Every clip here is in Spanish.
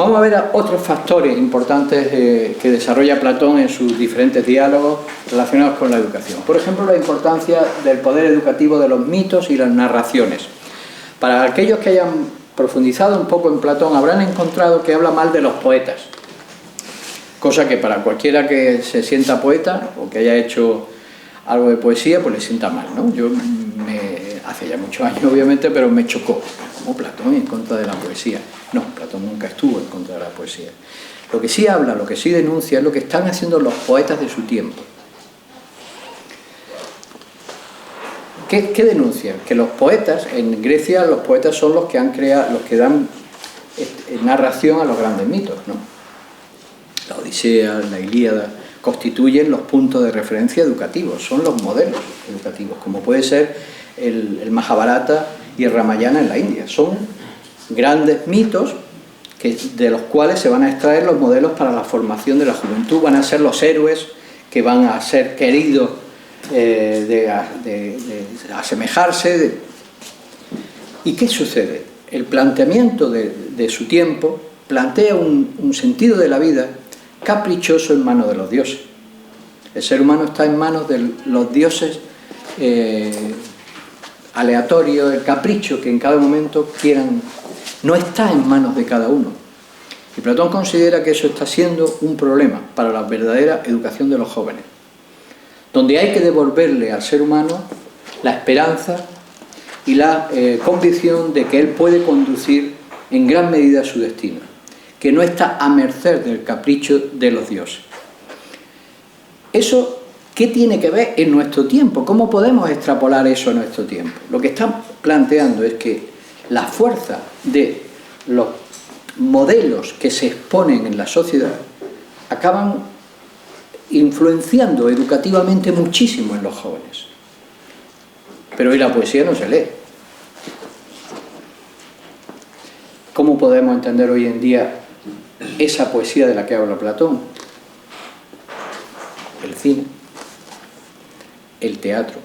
Vamos a ver otros factores importantes que desarrolla Platón en sus diferentes diálogos relacionados con la educación. Por ejemplo, la importancia del poder educativo de los mitos y las narraciones. Para aquellos que hayan profundizado un poco en Platón, habrán encontrado que habla mal de los poetas, cosa que para cualquiera que se sienta poeta o que haya hecho algo de poesía, pues le sienta mal, ¿no? Hace ya muchos años, obviamente, pero me chocó, como Platón en contra de la poesía. No, Platón nunca estuvo en contra de la poesía. Lo que sí habla, lo que sí denuncia, es lo que están haciendo los poetas de su tiempo. ¿Qué denuncian? Que los poetas, en Grecia, los poetas son los que han creado, los que dan narración a los grandes mitos, ¿no? La Odisea, la Ilíada, constituyen los puntos de referencia educativos, son los modelos educativos, como puede ser el Mahabharata y el Ramayana en la India. Son grandes mitos de los cuales se van a extraer los modelos para la formación de la juventud, van a ser los héroes que van a ser queridos de asemejarse. ¿Y qué sucede? El planteamiento de su tiempo plantea un sentido de la vida caprichoso en manos de los dioses. El ser humano está en manos de los dioses aleatorios, el capricho que en cada momento quieran, no está en manos de cada uno. Y Platón considera que eso está siendo un problema para la verdadera educación de los jóvenes, donde hay que devolverle al ser humano la esperanza y la convicción de que él puede conducir en gran medida su destino, que no está a merced del capricho de los dioses. Eso, ¿qué tiene que ver en nuestro tiempo? ¿Cómo podemos extrapolar eso a nuestro tiempo? Lo que está planteando es que la fuerza de los modelos que se exponen en la sociedad acaban influenciando educativamente muchísimo en los jóvenes. Pero hoy la poesía no se lee. ¿Cómo podemos entender hoy en día esa poesía de la que habla Platón? El cine, el teatro,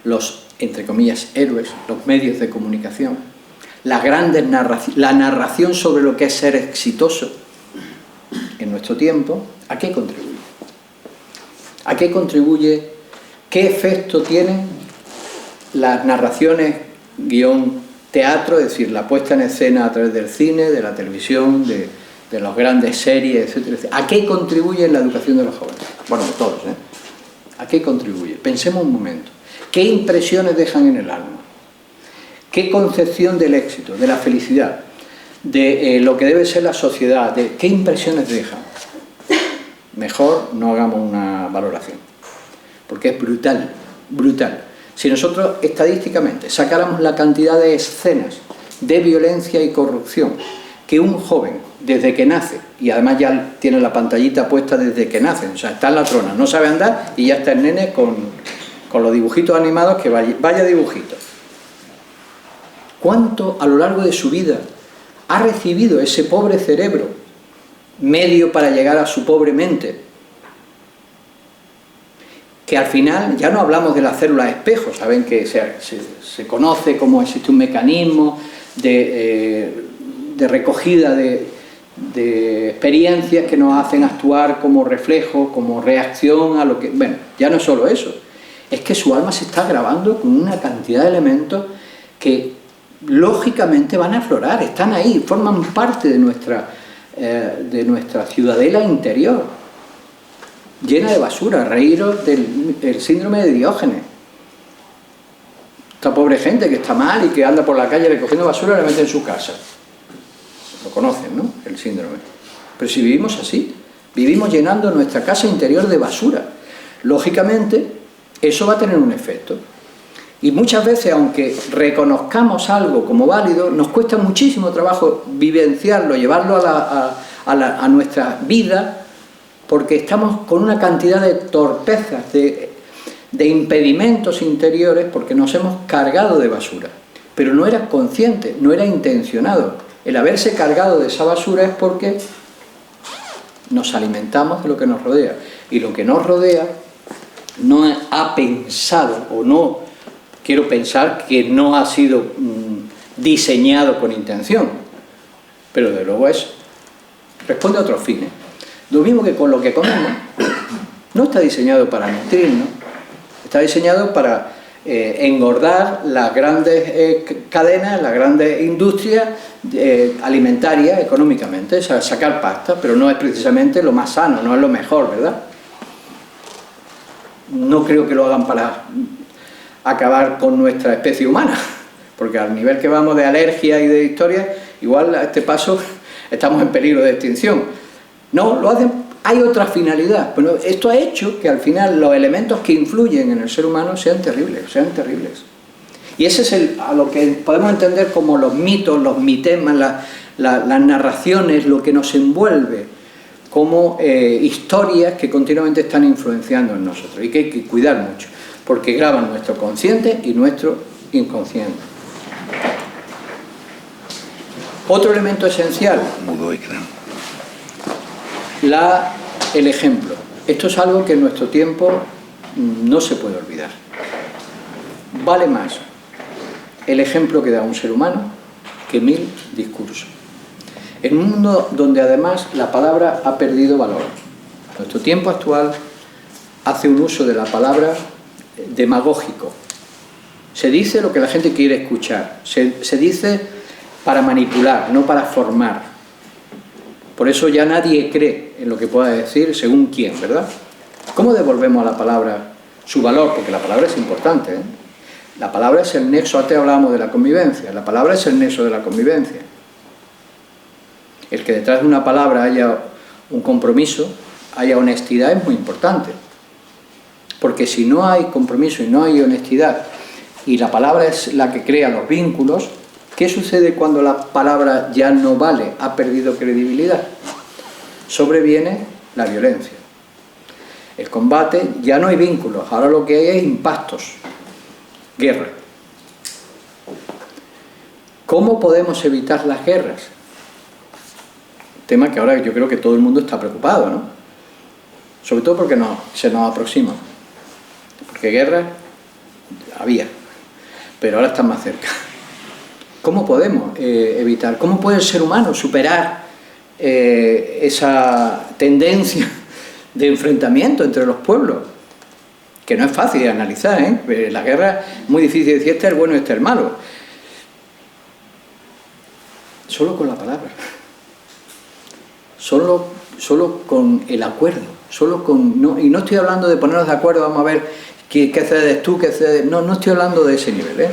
los, entre comillas, héroes, los medios de comunicación, la narración sobre lo que es ser exitoso en nuestro tiempo. ¿A qué contribuye? ¿A qué contribuye? ¿Qué efecto tienen las narraciones guión teatro, es decir, la puesta en escena a través del cine, de la televisión, de las grandes series, etcétera, etcétera? ¿A qué contribuye en la educación de los jóvenes? Bueno, de todos, ¿eh? ¿A qué contribuye? Pensemos un momento. ¿Qué impresiones dejan en el alma? ¿Qué concepción del éxito, de la felicidad, de lo que debe ser la sociedad, de qué impresiones dejan? Mejor no hagamos una valoración, porque es brutal, brutal. Si nosotros estadísticamente sacáramos la cantidad de escenas de violencia y corrupción que un joven, desde que nace, y además ya tiene la pantallita puesta desde que nace, o sea, está en la trona, no sabe andar y ya está el nene con los dibujitos animados, que vaya dibujitos. ¿Cuánto a lo largo de su vida ha recibido ese pobre cerebro medio para llegar a su pobre mente? Que al final ya no hablamos de las células espejo, saben que se conoce cómo existe un mecanismo de recogida de experiencias que nos hacen actuar como reflejo, como reacción a lo que... Bueno, ya no es solo eso, es que su alma se está grabando con una cantidad de elementos que lógicamente van a aflorar, están ahí, forman parte de nuestra ciudadela interior, llena de basura. Reíros del síndrome de Diógenes. Esta pobre gente que está mal y que anda por la calle recogiendo basura, la mete en su casa. Lo conocen, ¿no? El síndrome. Pero si vivimos así, vivimos llenando nuestra casa interior de basura, lógicamente eso va a tener un efecto. Y muchas veces, aunque reconozcamos algo como válido, nos cuesta muchísimo trabajo vivenciarlo, llevarlo a nuestra vida, porque estamos con una cantidad de torpezas, de impedimentos interiores, porque nos hemos cargado de basura. Pero no era consciente, no era intencionado. El haberse cargado de esa basura es porque nos alimentamos de lo que nos rodea. Y lo que nos rodea no ha pensado, o no, quiero pensar que no ha sido diseñado con intención. pero desde luego responde a otros fines. Lo mismo que con lo que comemos, no está diseñado para nutrirnos, está diseñado para engordar las grandes cadenas, las grandes industrias alimentarias económicamente, o sea, sacar pasta, pero no es precisamente lo más sano, no es lo mejor, ¿verdad? No creo que lo hagan para acabar con nuestra especie humana, porque al nivel que vamos de alergia y de historia, igual a este paso estamos en peligro de extinción. No, lo hacen, hay otra finalidad. Bueno, esto ha hecho que al final los elementos que influyen en el ser humano sean terribles. Y ese es a lo que podemos entender como los mitos, los mitemas, las narraciones, lo que nos envuelve como historias que continuamente están influenciando en nosotros y que hay que cuidar mucho, porque graban nuestro consciente y nuestro inconsciente. Otro elemento esencial, el ejemplo. Esto es algo que en nuestro tiempo no se puede olvidar. Vale más el ejemplo que da un ser humano que 1000 discursos. En un mundo donde además la palabra ha perdido valor. Nuestro tiempo actual hace un uso de la palabra demagógico. Se dice lo que la gente quiere escuchar. Se dice para manipular, no para formar. Por eso ya nadie cree en lo que pueda decir según quién, ¿verdad? ¿Cómo devolvemos a la palabra su valor? Porque la palabra es importante, ¿eh? La palabra es el nexo, antes hablábamos de la convivencia, la palabra es el nexo de la convivencia. El que detrás de una palabra haya un compromiso, haya honestidad, es muy importante. Porque si no hay compromiso y no hay honestidad, y la palabra es la que crea los vínculos, ¿qué sucede cuando la palabra ya no vale, ha perdido credibilidad? Sobreviene la violencia. El combate, ya no hay vínculos, ahora lo que hay es impactos, guerra. ¿Cómo podemos evitar las guerras? Tema que ahora yo creo que todo el mundo está preocupado, ¿no? Sobre todo porque se nos aproxima. Porque guerras había, pero ahora están más cerca. ¿Cómo podemos evitar? ¿Cómo puede el ser humano superar esa tendencia de enfrentamiento entre los pueblos? Que no es fácil de analizar, ¿eh? La guerra es muy difícil de decir este es el bueno y este es el malo. Solo con la palabra. Solo con el acuerdo. Y no estoy hablando de ponernos de acuerdo, vamos a ver qué cedes tú, qué cedes... No estoy hablando de ese nivel, ¿eh?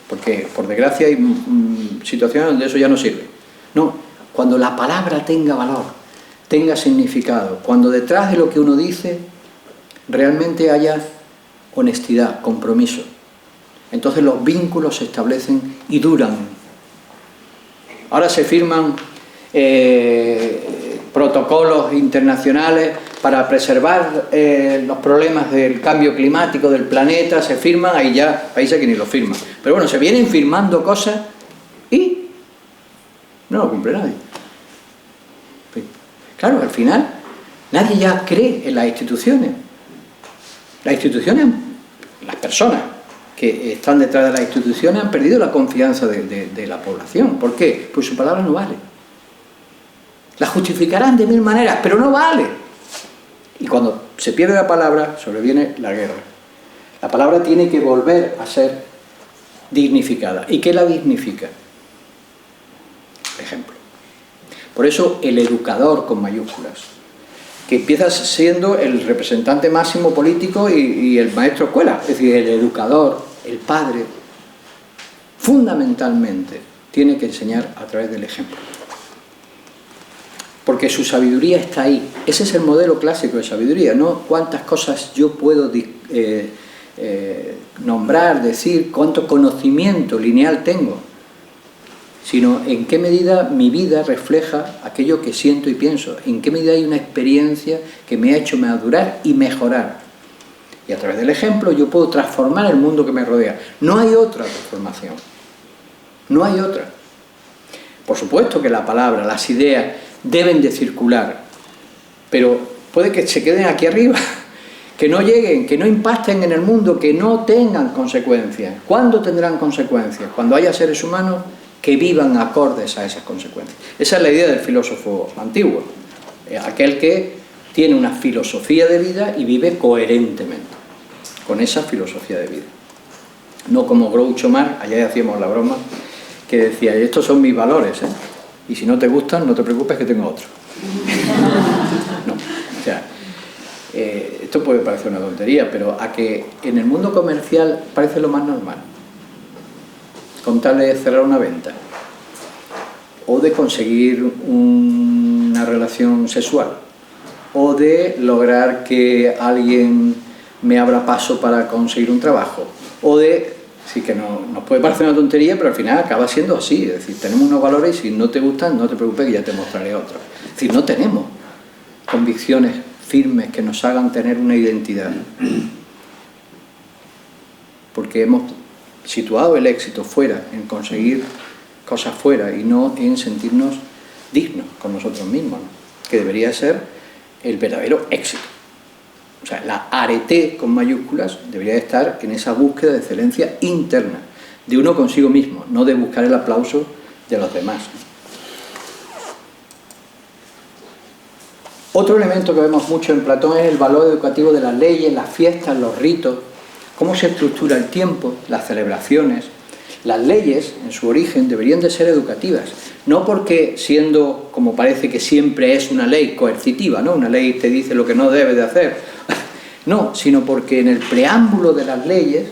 Porque por desgracia hay situaciones donde eso ya no sirve. No, cuando la palabra tenga valor, tenga significado, cuando detrás de lo que uno dice realmente haya honestidad, compromiso, entonces los vínculos se establecen y duran. Ahora se firman protocolos internacionales para preservar los problemas del cambio climático del planeta, se firman, hay ya países que ni lo firman. Pero bueno, se vienen firmando cosas y no lo cumple nadie. Claro, al final nadie ya cree en las instituciones. Las instituciones, las personas que están detrás de las instituciones han perdido la confianza de la población. ¿Por qué? Pues su palabra no vale. La justificarán de 1000 maneras, pero no vale. Y cuando se pierde la palabra, sobreviene la guerra. La palabra tiene que volver a ser dignificada. ¿Y qué la dignifica? Ejemplo. Por eso el educador con mayúsculas, que empieza siendo el representante máximo político y el maestro de escuela, es decir, el educador, el padre, fundamentalmente tiene que enseñar a través del ejemplo. Porque su sabiduría está ahí. Ese es el modelo clásico de sabiduría, no cuántas cosas yo puedo nombrar, decir, cuánto conocimiento lineal tengo, sino en qué medida mi vida refleja aquello que siento y pienso, en qué medida hay una experiencia que me ha hecho madurar y mejorar. Y a través del ejemplo yo puedo transformar el mundo que me rodea. No hay otra transformación. No hay otra. Por supuesto que la palabra, las ideas deben de circular, pero puede que se queden aquí arriba, que no lleguen, que no impacten en el mundo, que no tengan consecuencias. ¿Cuándo tendrán consecuencias? Cuando haya seres humanos que vivan acordes a esas consecuencias. Esa es la idea del filósofo antiguo, aquel que tiene una filosofía de vida y vive coherentemente con esa filosofía de vida. No como Groucho Marx, allá hacíamos la broma, que decía, estos son mis valores, y si no te gustan, no te preocupes que tengo otro. No, o sea, esto puede parecer una tontería, pero a que en el mundo comercial parece lo más normal. Con tal de cerrar una venta, o de conseguir una relación sexual, o de lograr que alguien me abra paso para conseguir un trabajo, o de... Sí que nos puede parecer una tontería, pero al final acaba siendo así. Es decir, tenemos unos valores y si no te gustan, no te preocupes que ya te mostraré otros. Es decir, no tenemos convicciones firmes que nos hagan tener una identidad. Porque hemos situado el éxito fuera, en conseguir cosas fuera y no en sentirnos dignos con nosotros mismos, ¿no? Que debería ser el verdadero éxito. O sea, la arete con mayúsculas debería estar en esa búsqueda de excelencia interna, de uno consigo mismo, no de buscar el aplauso de los demás. Otro elemento que vemos mucho en Platón es el valor educativo de las leyes, las fiestas, los ritos, cómo se estructura el tiempo, las celebraciones. Las leyes, en su origen, deberían de ser educativas, no porque siendo, como parece que siempre es una ley coercitiva, ¿no? Una ley te dice lo que no debes de hacer, no, sino porque en el preámbulo de las leyes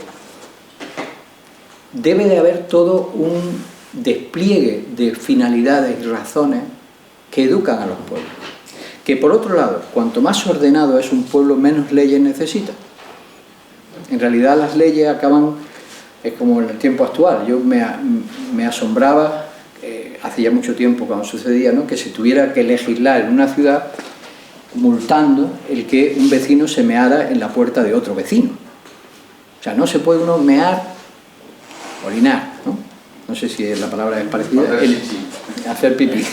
debe de haber todo un despliegue de finalidades y razones que educan a los pueblos. Que por otro lado, cuanto más ordenado es un pueblo, menos leyes necesita. En realidad las leyes acaban, es como en el tiempo actual. Yo me asombraba, hace ya mucho tiempo cuando sucedía, ¿no?, que se tuviera que legislar en una ciudad multando el que un vecino se meara en la puerta de otro vecino. O sea, no se puede uno mear, orinar, ¿no? No sé si la palabra es parecida, hacer pipí,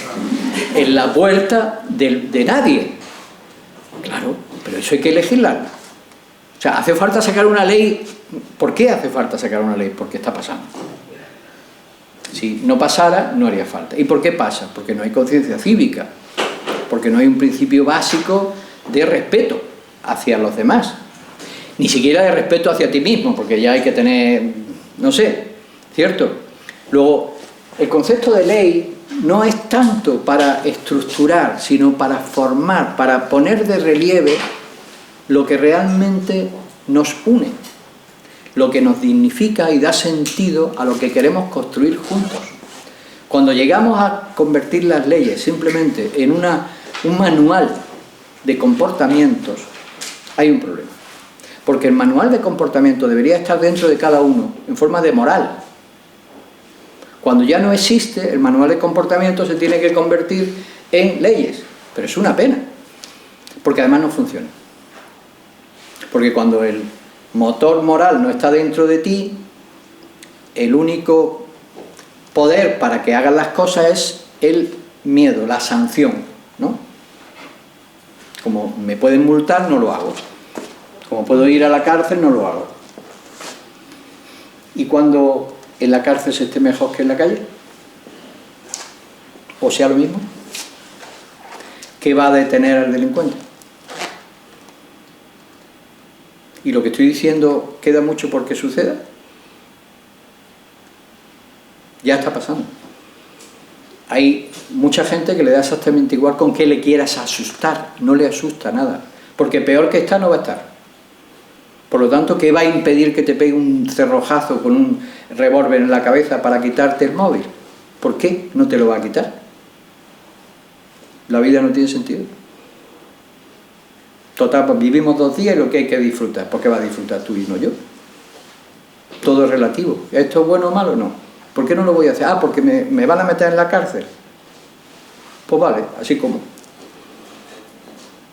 en la puerta de nadie. Claro, pero eso hay que legislarlo. O sea, hace falta sacar una ley. ¿Por qué hace falta sacar una ley? Porque está pasando. Si no pasara, no haría falta. ¿Y por qué pasa? Porque no hay conciencia cívica, porque no hay un principio básico de respeto hacia los demás, ni siquiera de respeto hacia ti mismo, porque ya hay que tener, no sé, ¿cierto? Luego, el concepto de ley no es tanto para estructurar, sino para formar, para poner de relieve lo que realmente nos une, lo que nos dignifica y da sentido a lo que queremos construir juntos. Cuando llegamos a convertir las leyes simplemente en un manual de comportamientos, hay un problema. Porque el manual de comportamiento debería estar dentro de cada uno, en forma de moral. Cuando ya no existe, el manual de comportamiento se tiene que convertir en leyes. Pero es una pena, porque además no funciona. Porque cuando el motor moral no está dentro de ti, el único poder para que hagas las cosas es el miedo, la sanción, ¿no? Como me pueden multar, no lo hago. Como puedo ir a la cárcel, no lo hago. ¿Y cuando en la cárcel se esté mejor que en la calle? ¿O sea lo mismo? ¿Qué va a detener al delincuente? ¿Y lo que estoy diciendo queda mucho porque suceda? Ya está pasando. Hay mucha gente que le da exactamente igual con que le quieras asustar. No le asusta nada. Porque peor que está no va a estar. Por lo tanto, ¿qué va a impedir que te pegue un cerrojazo con un revólver en la cabeza para quitarte el móvil? ¿Por qué no te lo va a quitar? La vida no tiene sentido. Total, pues vivimos 2 días y lo que hay que disfrutar. ¿Por qué vas a disfrutar tú y no yo? Todo es relativo. ¿Esto es bueno o malo? No. ¿Por qué no lo voy a hacer? Ah, porque me van a meter en la cárcel. Pues vale, así como.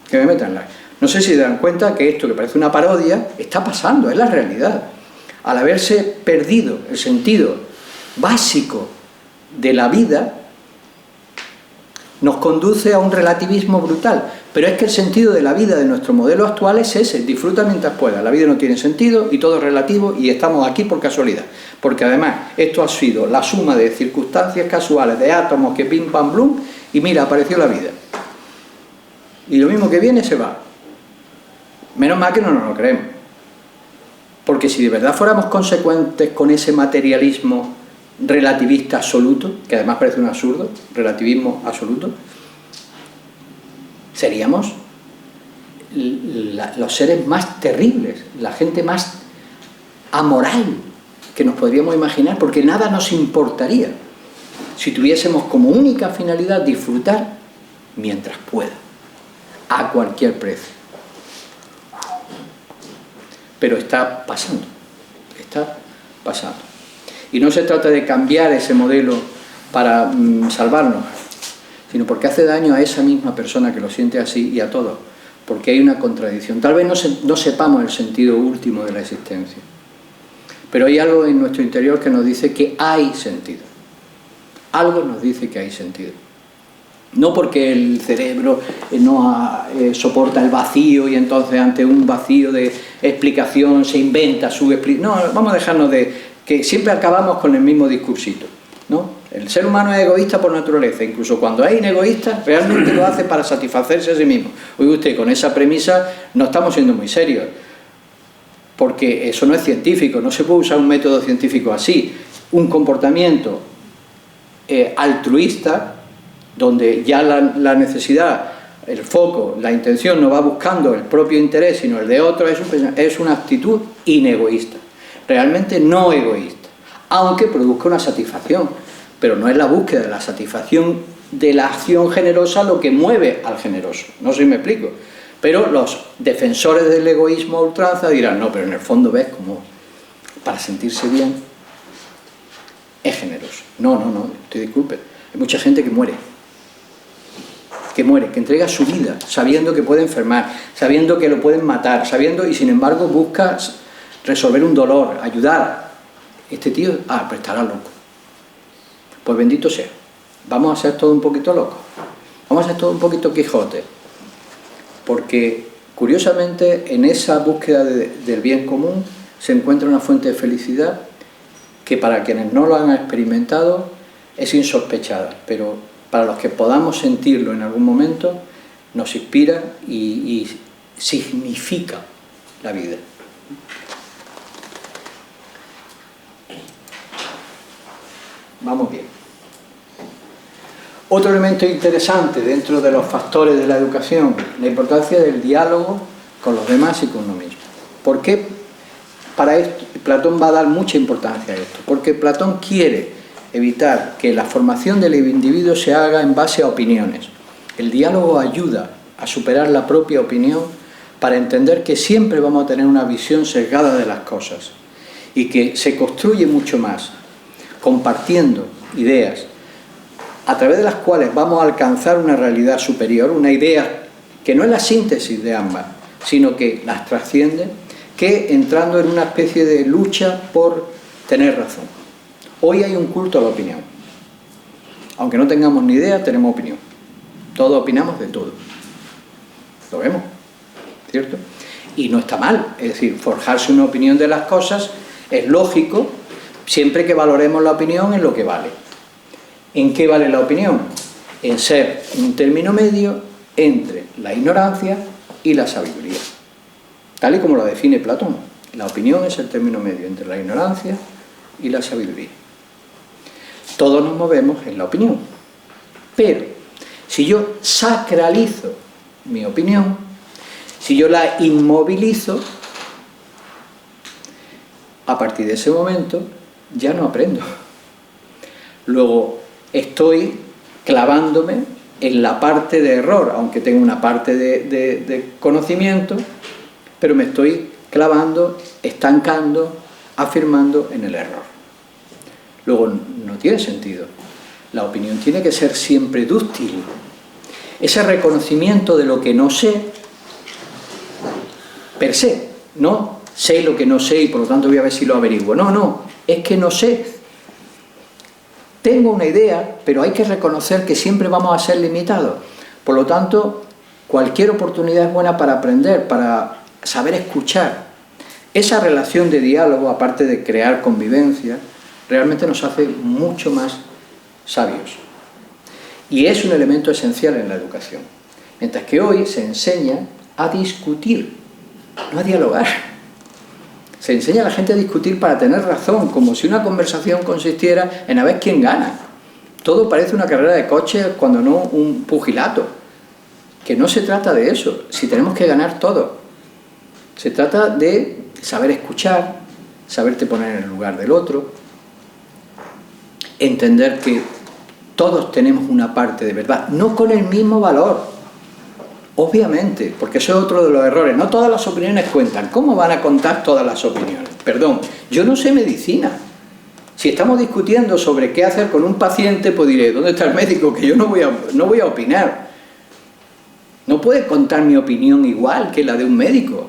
Que me metan en la cárcel. No sé si se dan cuenta que esto, que parece una parodia, está pasando, es la realidad. Al haberse perdido el sentido básico de la vida, nos conduce a un relativismo brutal. Pero es que el sentido de la vida de nuestro modelo actual es ese: disfruta mientras puedas. La vida no tiene sentido y todo es relativo y estamos aquí por casualidad. Porque además esto ha sido la suma de circunstancias casuales, de átomos que pim pam blum, y mira, apareció la vida. Y lo mismo que viene se va. Menos mal que no nos lo creemos. Porque si de verdad fuéramos consecuentes con ese materialismo relativista absoluto, que además parece un absurdo, relativismo absoluto, seríamos los seres más terribles, la gente más amoral que nos podríamos imaginar, porque nada nos importaría si tuviésemos como única finalidad disfrutar mientras pueda, a cualquier precio. Pero está pasando, está pasando. Y no se trata de cambiar ese modelo para salvarnos, sino porque hace daño a esa misma persona que lo siente así y a todos, porque hay una contradicción. Tal vez no sepamos el sentido último de la existencia, pero hay algo en nuestro interior que nos dice que hay sentido. Algo nos dice que hay sentido. No porque el cerebro no soporta el vacío y entonces ante un vacío de explicación se inventa su explicación. No, vamos a dejarnos de que siempre acabamos con el mismo discursito, ¿no? El ser humano es egoísta por naturaleza, incluso cuando es inegoísta, realmente lo hace para satisfacerse a sí mismo. Oiga usted, con esa premisa no estamos siendo muy serios, porque eso no es científico, no se puede usar un método científico así. Un comportamiento altruista, donde ya la necesidad, el foco, la intención no va buscando el propio interés, sino el de otro, es una actitud inegoísta, realmente no egoísta, aunque produzca una satisfacción, pero no es la búsqueda de la satisfacción de la acción generosa lo que mueve al generoso, no sé si me explico. Pero los defensores del egoísmo a ultranza dirán, no, pero en el fondo ves como para sentirse bien es generoso. No, te disculpe, hay mucha gente que muere, que entrega su vida sabiendo que puede enfermar, sabiendo que lo pueden matar, sabiendo, y sin embargo busca resolver un dolor, ayudar. Este tío, pues estará loco. Pues bendito sea, vamos a ser todos un poquito locos, vamos a ser todos un poquito Quijote, porque curiosamente en esa búsqueda del bien común se encuentra una fuente de felicidad que para quienes no lo han experimentado es insospechada, pero para los que podamos sentirlo en algún momento nos inspira y significa la vida. Vamos bien. Otro elemento interesante dentro de los factores de la educación, la importancia del diálogo con los demás y con uno mismo. ¿Por qué? Para esto, Platón va a dar mucha importancia a esto, porque Platón quiere evitar que la formación del individuo se haga en base a opiniones. El diálogo ayuda a superar la propia opinión para entender que siempre vamos a tener una visión sesgada de las cosas y que se construye mucho más compartiendo ideas a través de las cuales vamos a alcanzar una realidad superior, una idea que no es la síntesis de ambas, sino que las trasciende, que entrando en una especie de lucha por tener razón. Hoy hay un culto a la opinión. Aunque no tengamos ni idea, tenemos opinión. Todos opinamos de todo. Lo vemos, ¿cierto? Y no está mal, es decir, forjarse una opinión de las cosas es lógico, siempre que valoremos la opinión en lo que vale. ¿En qué vale la opinión? En ser un término medio entre la ignorancia y la sabiduría. Tal y como lo define Platón. La opinión es el término medio entre la ignorancia y la sabiduría. Todos nos movemos en la opinión. Pero, si yo sacralizo mi opinión, si yo la inmovilizo, a partir de ese momento ya no aprendo. Luego estoy clavándome en la parte de error, aunque tengo una parte de conocimiento, pero me estoy clavando, estancando, afirmando en el error. Luego no tiene sentido. La opinión tiene que ser siempre dúctil. Ese reconocimiento de lo que no sé, per se, no sé lo que no sé y por lo tanto voy a ver si lo averiguo. No, es que no sé. Tengo una idea, pero hay que reconocer que siempre vamos a ser limitados. Por lo tanto, cualquier oportunidad es buena para aprender, para saber escuchar. Esa relación de diálogo, aparte de crear convivencia, realmente nos hace mucho más sabios. Y es un elemento esencial en la educación. Mientras que hoy se enseña a discutir, no a dialogar. Se enseña a la gente a discutir para tener razón, como si una conversación consistiera en a ver quién gana. Todo parece una carrera de coches, cuando no un pugilato. Que no se trata de eso, si tenemos que ganar todo. Se trata de saber escuchar, saberte poner en el lugar del otro, entender que todos tenemos una parte de verdad, no con el mismo valor, obviamente, porque eso es otro de los errores. No todas las opiniones cuentan. ¿Cómo van a contar todas las opiniones? Perdón, yo no sé medicina. Si estamos discutiendo sobre qué hacer con un paciente, pues diré, ¿dónde está el médico? Que yo no voy a opinar. No puede contar mi opinión igual que la de un médico.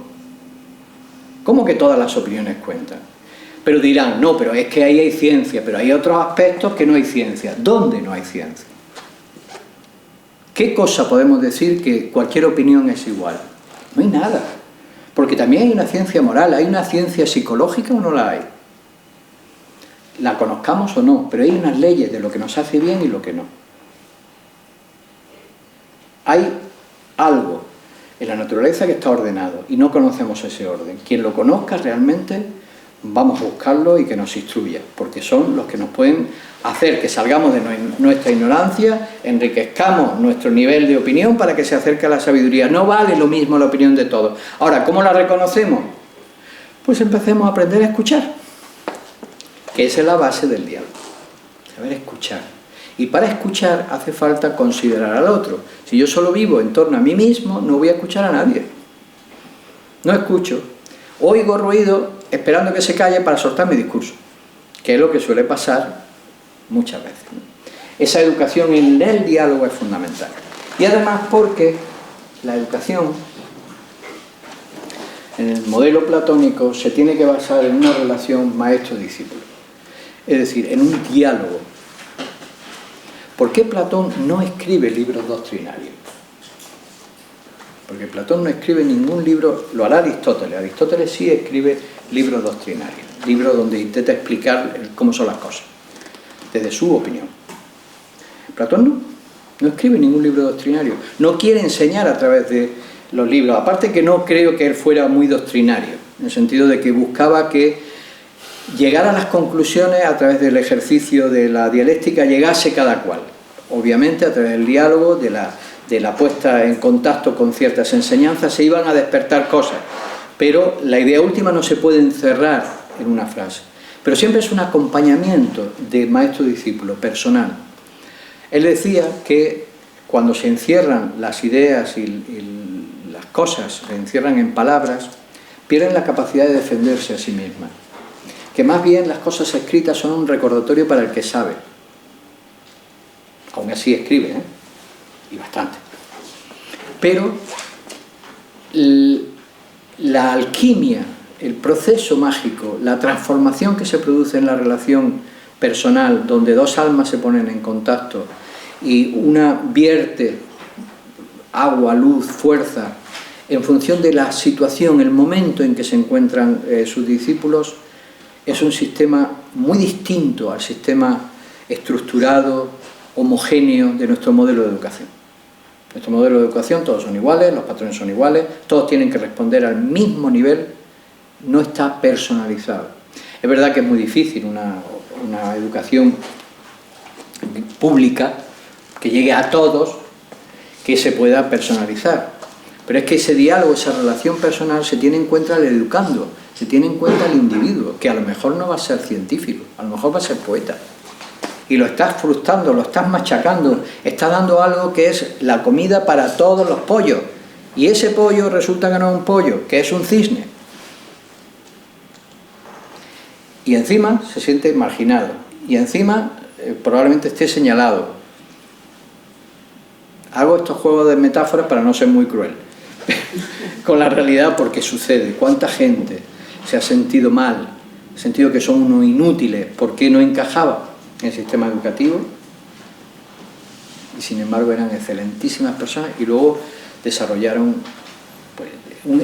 ¿Cómo que todas las opiniones cuentan? Pero dirán, no, pero es que ahí hay ciencia, pero hay otros aspectos que no hay ciencia. ¿Dónde no hay ciencia? ¿Qué cosa podemos decir que cualquier opinión es igual? No hay nada. Porque también hay una ciencia moral, ¿hay una ciencia psicológica o no la hay? La conozcamos o no, pero hay unas leyes de lo que nos hace bien y lo que no. Hay algo en la naturaleza que está ordenado y no conocemos ese orden. Quien lo conozca realmente, vamos a buscarlo y que nos instruya, porque son los que nos pueden hacer que salgamos de nuestra ignorancia, enriquezcamos nuestro nivel de opinión para que se acerque a la sabiduría. No vale lo mismo la opinión de todos. Ahora, ¿cómo la reconocemos? Pues empecemos a aprender a escuchar, que esa es la base del diálogo, saber escuchar. Y para escuchar hace falta considerar al otro. Si yo solo vivo en torno a mí mismo, no voy a escuchar a nadie. No escucho. Oigo ruido esperando que se calle para soltar mi discurso, que es lo que suele pasar muchas veces. Esa educación en el diálogo es fundamental. Y además porque la educación, en el modelo platónico, se tiene que basar en una relación maestro-discípulo. Es decir, en un diálogo. ¿Por qué Platón no escribe libros doctrinarios? Porque Platón no escribe ningún libro, lo hará Aristóteles. Aristóteles sí escribe libros doctrinarios, libros donde intenta explicar cómo son las cosas, desde su opinión. Platón no escribe ningún libro doctrinario, no quiere enseñar a través de los libros, aparte que no creo que él fuera muy doctrinario, en el sentido de que buscaba que llegar a las conclusiones a través del ejercicio de la dialéctica, llegase cada cual, obviamente a través del diálogo, de la puesta en contacto con ciertas enseñanzas, se iban a despertar cosas, pero la idea última no se puede encerrar en una frase, pero siempre es un acompañamiento de maestro-discípulo personal. Él decía que cuando se encierran las ideas y las cosas, se encierran en palabras, pierden la capacidad de defenderse a sí mismas, que más bien las cosas escritas son un recordatorio para el que sabe. Aún así escribe, y bastante. Pero la alquimia, el proceso mágico, la transformación que se produce en la relación personal, donde dos almas se ponen en contacto y una vierte agua, luz, fuerza, en función de la situación, el momento en que se encuentran sus discípulos, es un sistema muy distinto al sistema estructurado, homogéneo de nuestro modelo de educación. Nuestro modelo de educación, todos son iguales, los patrones son iguales, todos tienen que responder al mismo nivel, no está personalizado. Es verdad que es muy difícil una educación pública que llegue a todos, que se pueda personalizar. Pero es que ese diálogo, esa relación personal se tiene en cuenta el educando, se tiene en cuenta el individuo, que a lo mejor no va a ser científico, a lo mejor va a ser poeta. Y lo estás frustrando, lo estás machacando, estás dando algo que es la comida para todos los pollos. Y ese pollo resulta que no es un pollo, que es un cisne. Y encima se siente marginado. Y encima probablemente esté señalado. Hago estos juegos de metáforas para no ser muy cruel con la realidad, porque sucede. ¿Cuánta gente se ha sentido mal, ha sentido que son unos inútiles porque no encajaba? en el sistema educativo y sin embargo eran excelentísimas personas y luego desarrollaron pues,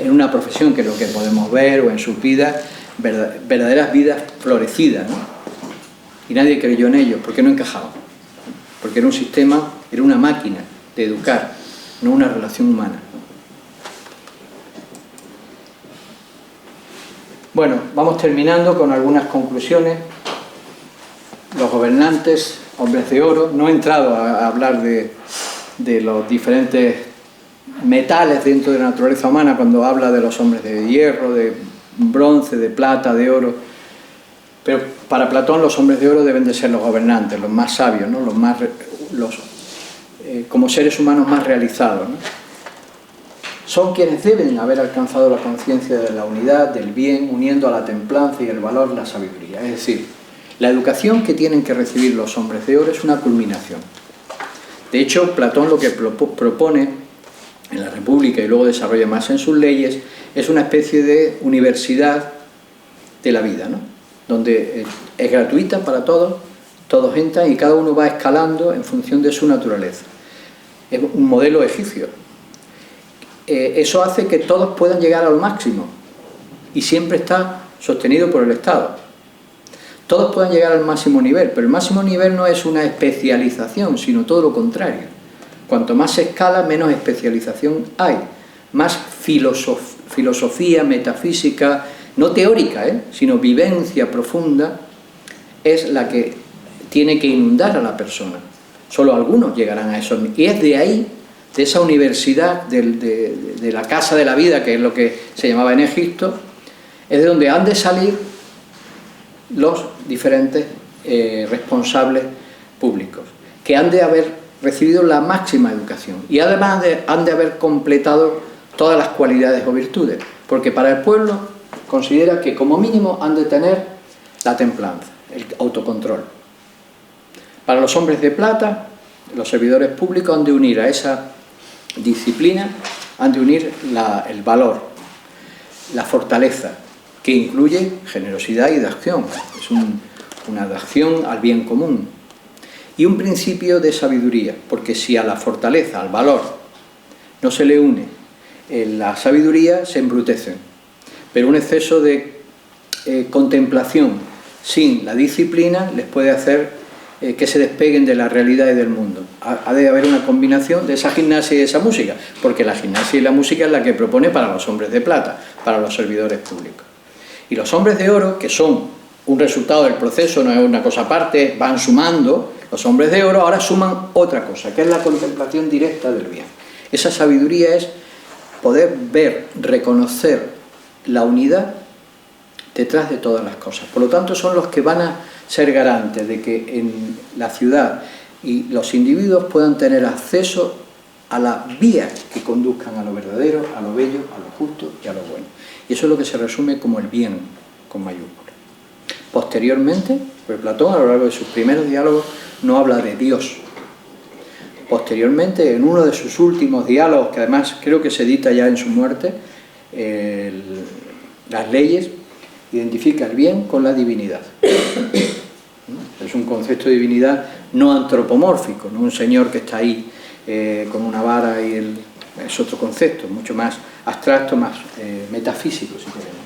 en una profesión que es lo que podemos ver o en sus vidas, verdaderas vidas florecidas, ¿no? Y nadie creyó en ellos porque no encajaban, porque era un sistema, era una máquina de educar, no una relación humana. Bueno, vamos terminando con algunas conclusiones. Los gobernantes, hombres de oro, no he entrado a hablar de los diferentes metales dentro de la naturaleza humana cuando habla de los hombres de hierro, de bronce, de plata, de oro, pero para Platón los hombres de oro deben de ser los gobernantes, los más sabios, ¿no? Como seres humanos más realizados, ¿no? Son quienes deben haber alcanzado la conciencia de la unidad, del bien, uniendo a la templanza y el valor la sabiduría. Es decir, la educación que tienen que recibir los hombres de oro es una culminación. De hecho, Platón lo que propone en la República y luego desarrolla más en sus leyes es una especie de universidad de la vida, ¿no? Donde es gratuita para todos, todos entran y cada uno va escalando en función de su naturaleza. Es un modelo egipcio. Eso hace que todos puedan llegar al máximo y siempre está sostenido por el Estado. Todos puedan llegar al máximo nivel, pero el máximo nivel no es una especialización, sino todo lo contrario. Cuanto más se escala, menos especialización hay, más filosofía, metafísica, no teórica, sino vivencia profunda, es la que tiene que inundar a la persona. Solo algunos llegarán a eso. Y es de ahí, de esa universidad, de la casa de la vida, que es lo que se llamaba en Egipto, es de donde han de salir los diferentes responsables públicos, que han de haber recibido la máxima educación y además han de haber completado todas las cualidades o virtudes, porque para el pueblo considera que como mínimo han de tener la templanza, el autocontrol. Para los hombres de plata, los servidores públicos han de unir a esa disciplina, han de unir el valor, la fortaleza, que incluye generosidad y de acción, es una de acción al bien común, y un principio de sabiduría, porque si a la fortaleza, al valor, no se le une la sabiduría, se embrutecen, pero un exceso de contemplación sin la disciplina les puede hacer que se despeguen de la realidad y del mundo. Ha de haber una combinación de esa gimnasia y de esa música, porque la gimnasia y la música es la que propone para los hombres de plata, para los servidores públicos. Y los hombres de oro, que son un resultado del proceso, no es una cosa aparte, van sumando, los hombres de oro ahora suman otra cosa, que es la contemplación directa del bien. Esa sabiduría es poder ver, reconocer la unidad detrás de todas las cosas. Por lo tanto, son los que van a ser garantes de que en la ciudad y los individuos puedan tener acceso a las vías que conduzcan a lo verdadero, a lo bello, a lo justo y a lo bueno. Y eso es lo que se resume como el bien, con mayúscula. Posteriormente, pues Platón a lo largo de sus primeros diálogos no habla de Dios. Posteriormente, en uno de sus últimos diálogos, que además creo que se edita ya en su muerte, las leyes, identifica el bien con la divinidad. Es un concepto de divinidad no antropomórfico, no un señor que está ahí con una vara y es otro concepto, mucho más abstracto, más metafísico, si queremos.